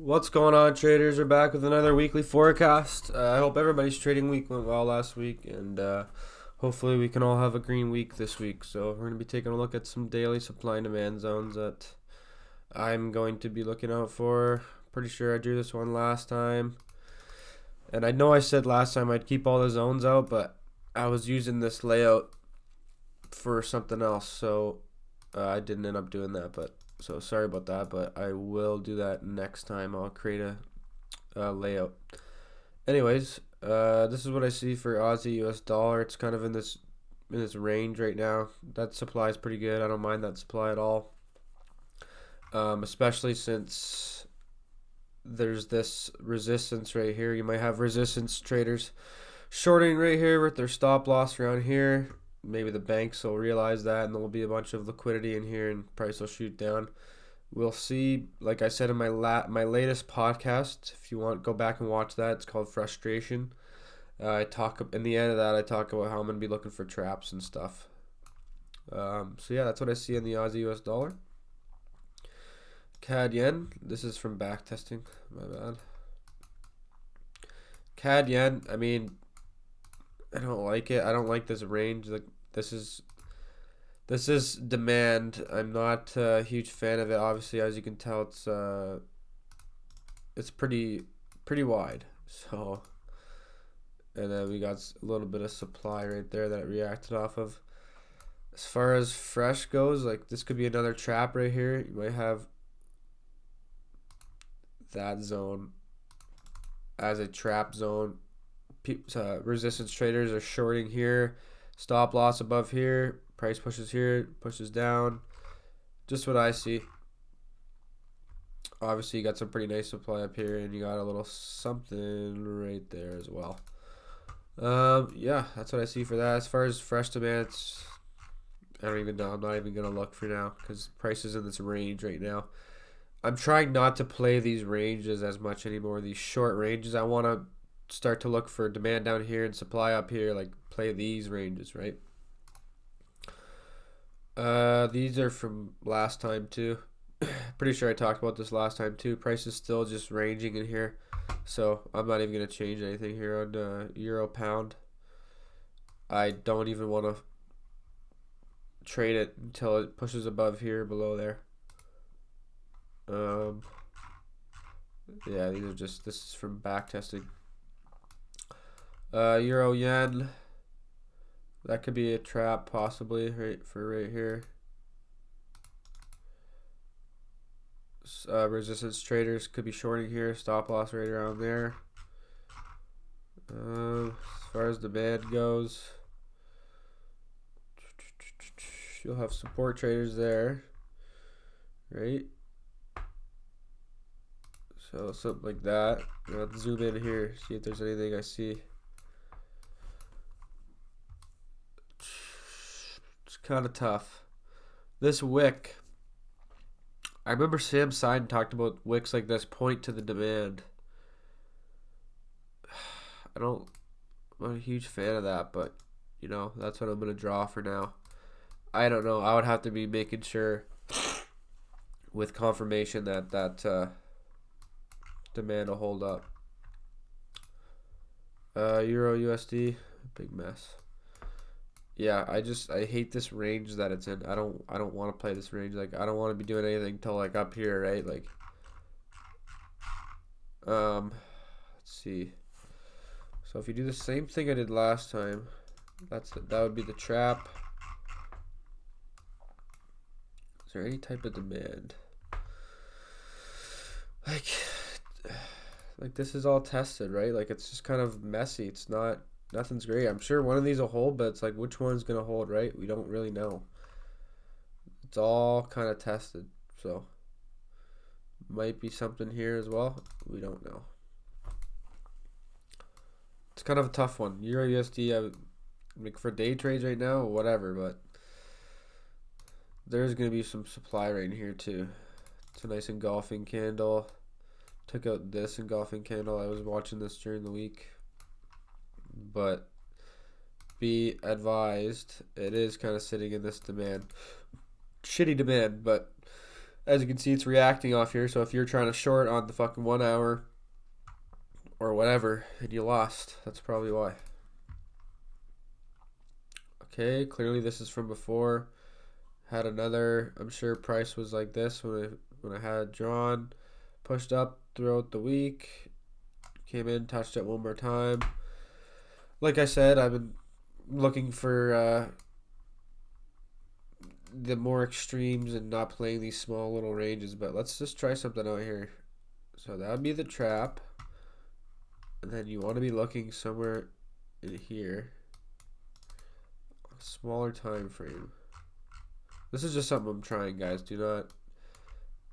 What's going on, traders? We're back with another weekly forecast. I hope everybody's trading week went well last week, and hopefully we can all have a green week this week. So we're going to be taking a look at some daily supply and demand zones that I'm going to be looking out for. Pretty sure I drew this one last time, and I know I said last time I'd keep all the zones out, but I was using this layout for something else, so I didn't end up doing that. But so sorry about that, but I will do that next time. I'll create a layout. Anyways, this is what I see for Aussie US dollar. It's kind of in this range right now. That supply is pretty good. I don't mind that supply at all. Especially since there's this resistance right here. You might have resistance traders shorting right here with their stop loss around here. Maybe the banks will realize that, and there will be a bunch of liquidity in here, and price will shoot down. We'll see. Like I said in my latest podcast, if you want, go back and watch that. It's called Frustration. I talk in the end of that. I talk about how I'm gonna be looking for traps and stuff. So yeah, that's what I see in the Aussie US dollar. CAD yen. This is from back testing. My bad. CAD yen. I mean, I don't like it. I don't like this range. Like this is demand. I'm not a huge fan of it. Obviously, as you can tell, it's pretty wide. So, and then we got a little bit of supply right there that it reacted off of. As far as fresh goes, like this could be another trap right here. You might have that zone as a trap zone. Resistance traders are shorting here, stop loss above here, price pushes here, pushes down. Just what I see. Obviously, you got some pretty nice supply up here, and you got a little something right there as well. Yeah, that's what I see for that. As far as fresh demand, I don't even know. I'm not even gonna look for now because price is in this range right now. I'm trying not to play these ranges as much anymore. These short ranges, I want to start to look for demand down here and supply up here, like play these ranges, right? These are from last time too. Pretty sure I talked about this last time too. Price is still just ranging in here, so I'm not even gonna change anything here on euro pound. I don't even want to trade it until it pushes above here, below there. Yeah, these are just, this is from back testing. Euro yen, that could be a trap possibly right here. Resistance traders could be shorting here, stop loss right around there. As far as demand goes, you'll have support traders there, right? So something like that. Let's zoom in here, see if there's anything I see. It's kind of tough. This wick, I remember Sam Siden talked about wicks like this point to the demand. I'm not a huge fan of that, but you know, that's what I'm gonna draw for now. I don't know. I would have to be making sure with confirmation that demand will hold up. Euro USD, big mess. Yeah, I hate this range that it's in. I don't want to play this range. Like I don't want to be doing anything till like up here, right? Like let's see. So if you do the same thing I did last time, that would be the trap. Is there any type of demand? Like this is all tested, right? Like it's just kind of messy. It's nothing's great. I'm sure one of these will hold, but it's like which one's gonna hold, right? We don't really know. It's all kind of tested, so might be something here as well. We don't know. It's kind of a tough one. Euro USD, like for day trades right now, whatever, but there's gonna be some supply right in here too. It's a nice engulfing candle. Took out this engulfing candle. I was watching this during the week, but be advised, it is kind of sitting in this demand, shitty demand, but As you can see, it's reacting off here. So if you're trying to short on the fucking 1 hour or whatever and you lost, that's probably why. Okay, clearly this is from before. Had another, I'm sure price was like this when I had drawn, pushed up throughout the week, came in, touched it one more time. Like I said, I've been looking for the more extremes and not playing these small little ranges, but let's just try something out here. So that would be the trap, and then you want to be looking somewhere in here, a smaller time frame. This is just something I'm trying, guys. I'm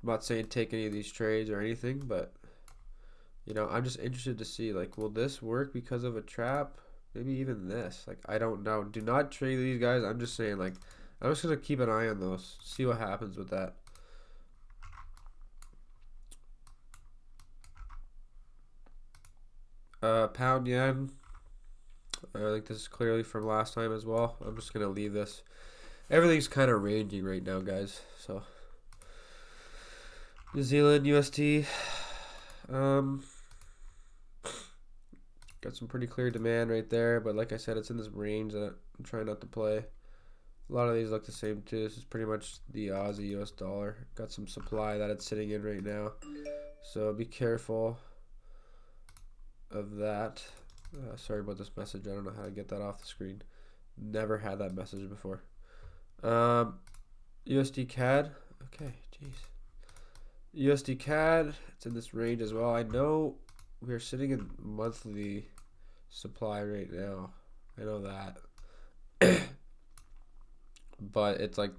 not saying take any of these trades or anything, but you know, I'm just interested to see, like, will this work because of a trap? Maybe even this. Like, I don't know. Do not trade these guys. I'm just saying, like, I'm just gonna keep an eye on those, see what happens with that. Pound yen. I think this is clearly from last time as well. I'm just gonna leave this. Everything's kind of ranging right now, guys. So New Zealand USD. Got some pretty clear demand right there, but like I said, it's in this range that I'm trying not to play. A lot of these look the same too. This is pretty much the Aussie US dollar. Got some supply that it's sitting in right now, so be careful of that. Sorry about this message. I don't know how to get that off the screen. Never had that message before. USD CAD. Okay, jeez. USD CAD. It's in this range as well. I know we're sitting in monthly supply right now. I know that. But it's like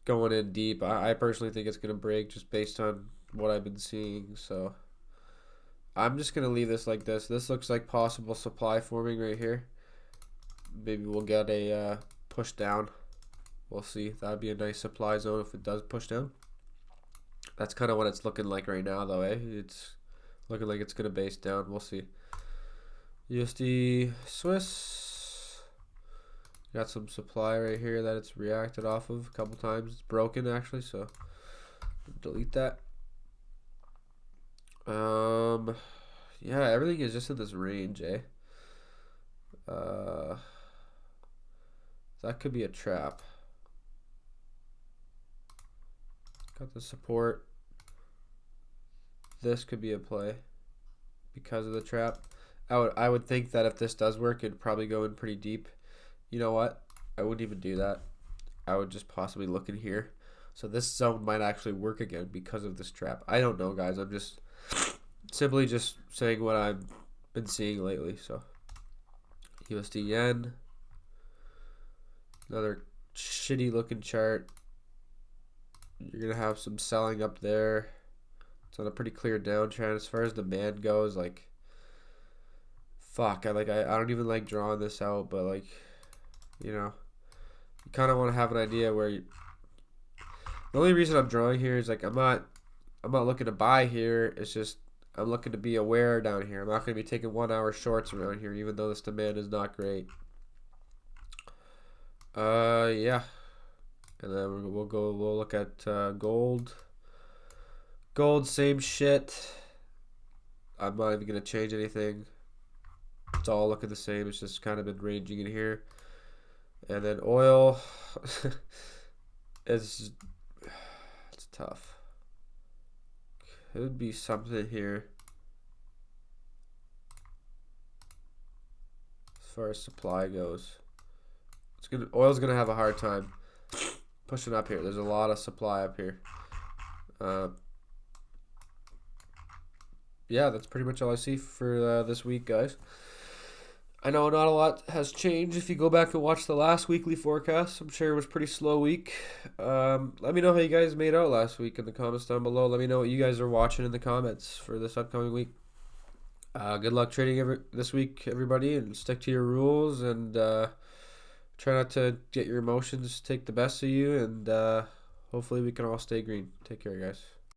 going in deep. I personally think it's going to break just based on what I've been seeing. So I'm just going to leave this like this. This looks like possible supply forming right here. Maybe we'll get a push down. We'll see. That would be a nice supply zone if it does push down. That's kind of what it's looking like right now, though, eh? It's looking like it's going to base down. We'll see. USD Swiss. Got some supply right here that it's reacted off of a couple times. It's broken, actually, so delete that. Yeah, everything is just in this range, eh? That could be a trap. Got the support. This could be a play because of the trap. I would think that if this does work, it'd probably go in pretty deep. You know what? I wouldn't even do that. I would just possibly look in here. So this zone might actually work again because of this trap. I don't know, guys. I'm just simply just saying what I've been seeing lately. So USD yen. Another shitty looking chart. You're going to have some selling up there. It's on a pretty clear downtrend as far as demand goes. Like, fuck, I don't even like drawing this out, but like, you know, you kind of want to have an idea where the only reason I'm drawing here is like I'm not looking to buy here. It's just I'm looking to be aware down here. I'm not going to be taking 1 hour shorts around here, even though this demand is not great. Yeah. And then we'll look at gold. Gold, same shit. I'm not even gonna change anything. It's all looking the same. It's just kind of been ranging in here. And then oil. it's tough. Could be something here as far as supply goes. Oil's gonna have a hard time pushing up here. There's a lot of supply up here. Yeah, that's pretty much all I see for this week, guys. I know not a lot has changed if you go back and watch the last weekly forecast. I'm sure it was a pretty slow week. Let me know how you guys made out last week in the comments down below. Let me know what you guys are watching in the comments for this upcoming week. Good luck trading this week, everybody, and stick to your rules and try not to get your emotions take the best of you, and hopefully we can all stay green. Take care, guys.